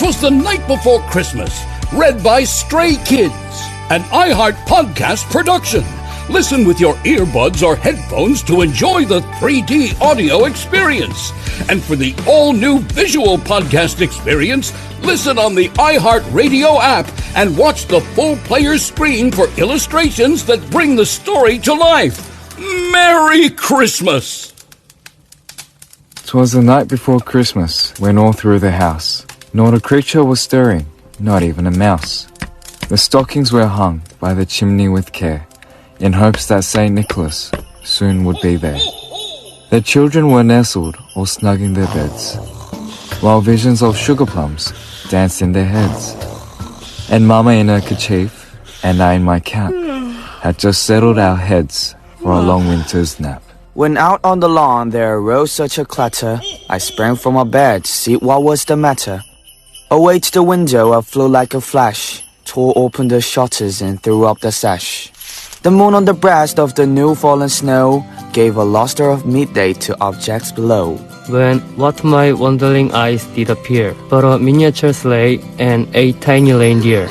'Twas the Night Before Christmas, read by Stray Kids, an iHeart podcast production. Listen with your earbuds or headphones to enjoy the 3D audio experience. And for the all-new visual podcast experience, listen on the iHeart Radio app and watch the full player screen for illustrations that bring the story to life. Merry Christmas! 'Twas the night before Christmas, when all through the house not a creature was stirring, not even a mouse. The stockings were hung by the chimney with care, in hopes that St. Nicholas soon would be there. The children were nestled all snug in their beds, while visions of sugar plums danced in their heads. And Mama in her kerchief, and I in my cap, had just settled our heads for a long winter's nap. When out on the lawn there arose such a clatter, I sprang from my bed to see what was the matter. Away to the window I flew like a flash, tore open the shutters and threw up the sash. The moon on the breast of the new fallen snow gave a lustre of midday to objects below. When what my wondering eyes did appear, but a miniature sleigh and a tiny reindeer.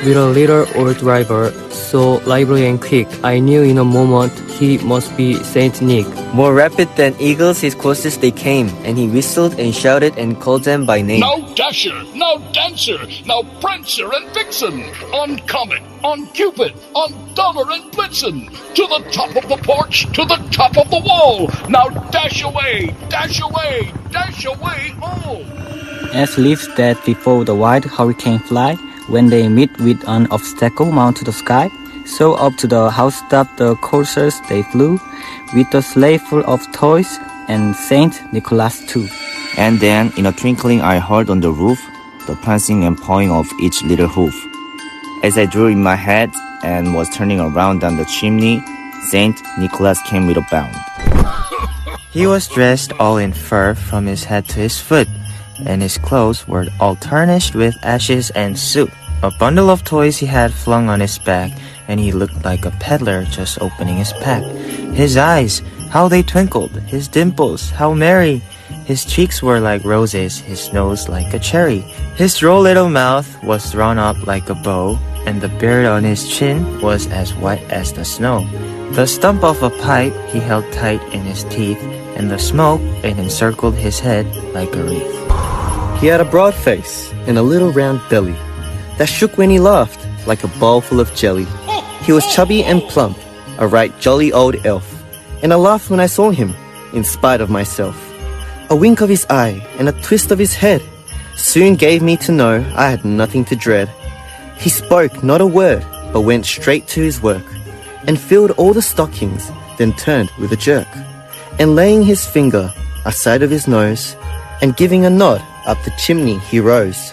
With a little old driver, so lively and quick, I knew in a moment he must be Saint Nick. More rapid than eagles his closest they came, and he whistled and shouted and called them by name. Now Dasher, now Dancer, now Prancer and Vixen, on Comet, on Cupid, on Donner and Blitzen, to the top of the porch, to the top of the wall, now dash away, dash away, dash away all. As leaves that before the wild hurricane fly, when they meet with an obstacle mount to the sky, so up to the housetop the coursers they flew, with a sleigh full of toys, and Saint Nicholas too. And then, in a twinkling, I heard on the roof the prancing and pawing of each little hoof. As I drew in my head and was turning around down the chimney, Saint Nicholas came with a bound. He was dressed all in fur from his head to his foot, and his clothes were all tarnished with ashes and soot. A bundle of toys he had flung on his back, and he looked like a peddler just opening his pack. His eyes, how they twinkled, his dimples, how merry. His cheeks were like roses, his nose like a cherry. His droll little mouth was drawn up like a bow, and the beard on his chin was as white as the snow. The stump of a pipe he held tight in his teeth, and the smoke it encircled his head like a wreath. He had a broad face and a little round belly that shook when he laughed like a bowl full of jelly. He was chubby and plump, a right jolly old elf, and I laughed when I saw him, in spite of myself. A wink of his eye and a twist of his head soon gave me to know I had nothing to dread. He spoke not a word, but went straight to his work, and filled all the stockings, then turned with a jerk, and laying his finger aside of his nose, and giving a nod up the chimney he rose.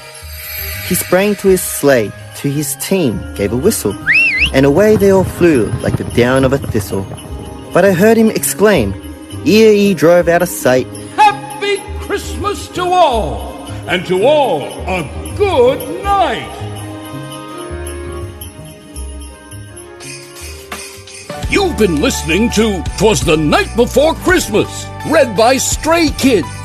He sprang to his sleigh, to his team gave a whistle, and away they all flew like the down of a thistle. But I heard him exclaim, ere he drove out of sight, Happy Christmas to all, and to all a good night. You've been listening to 'Twas the Night Before Christmas, read by Stray Kids.